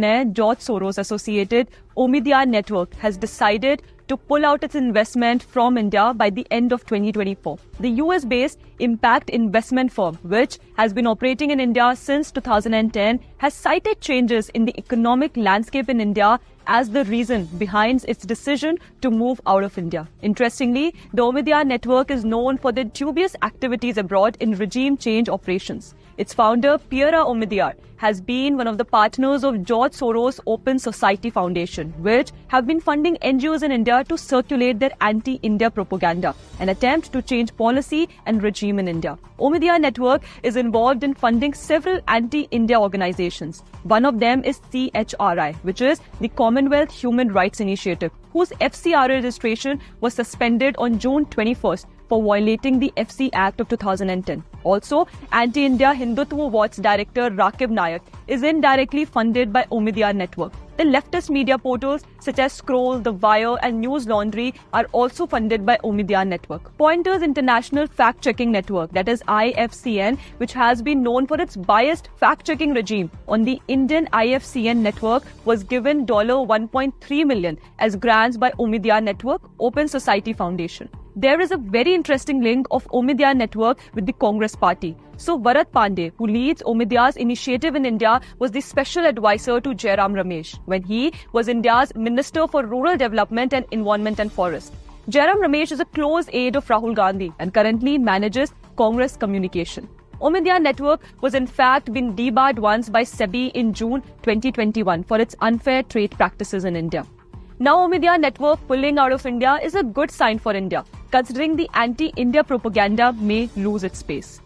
George Soros-associated Omidyar Network has decided to pull out its investment from India by the end of 2024. The US-based impact investment firm, which has been operating in India since 2010, has cited changes in the economic landscape in India as the reason behind its decision to move out of India. Interestingly, the Omidyar Network is known for their dubious activities abroad in regime change operations. Its founder, Pierre Omidyar, has been one of the partners of George Soros Open Society Foundation, which have been funding NGOs in India to circulate their anti-India propaganda, an attempt to change policy and regime in India. Omidyar Network is involved in funding several anti-India organizations. One of them is CHRI, which is the Commonwealth Human Rights Initiative, whose FCRI registration was suspended on June 21st for violating the FC Act of 2010. Also, Anti-India Hindutva Watch director Rakib Nayak is indirectly funded by Omidyar Network. The leftist media portals such as Scroll, The Wire and News Laundry are also funded by Omidyar Network. Pointers International Fact-Checking Network, that is IFCN, which has been known for its biased fact-checking regime on the Indian IFCN network, was given $1.3 million as grants by Omidyar Network Open Society Foundation. There is a very interesting link of Omidyar Network with the Congress Party. So Bharat Pandey, who leads Omidyar's initiative in India, was the special advisor to Jairam Ramesh when he was India's Minister for Rural Development and Environment and Forest. Jairam Ramesh is a close aide of Rahul Gandhi and currently manages Congress communication. Omidyar Network was in fact been debarred once by SEBI in June 2021 for its unfair trade practices in India. Now Omidyar Network pulling out of India is a good sign for India, considering the anti-India propaganda may lose its space.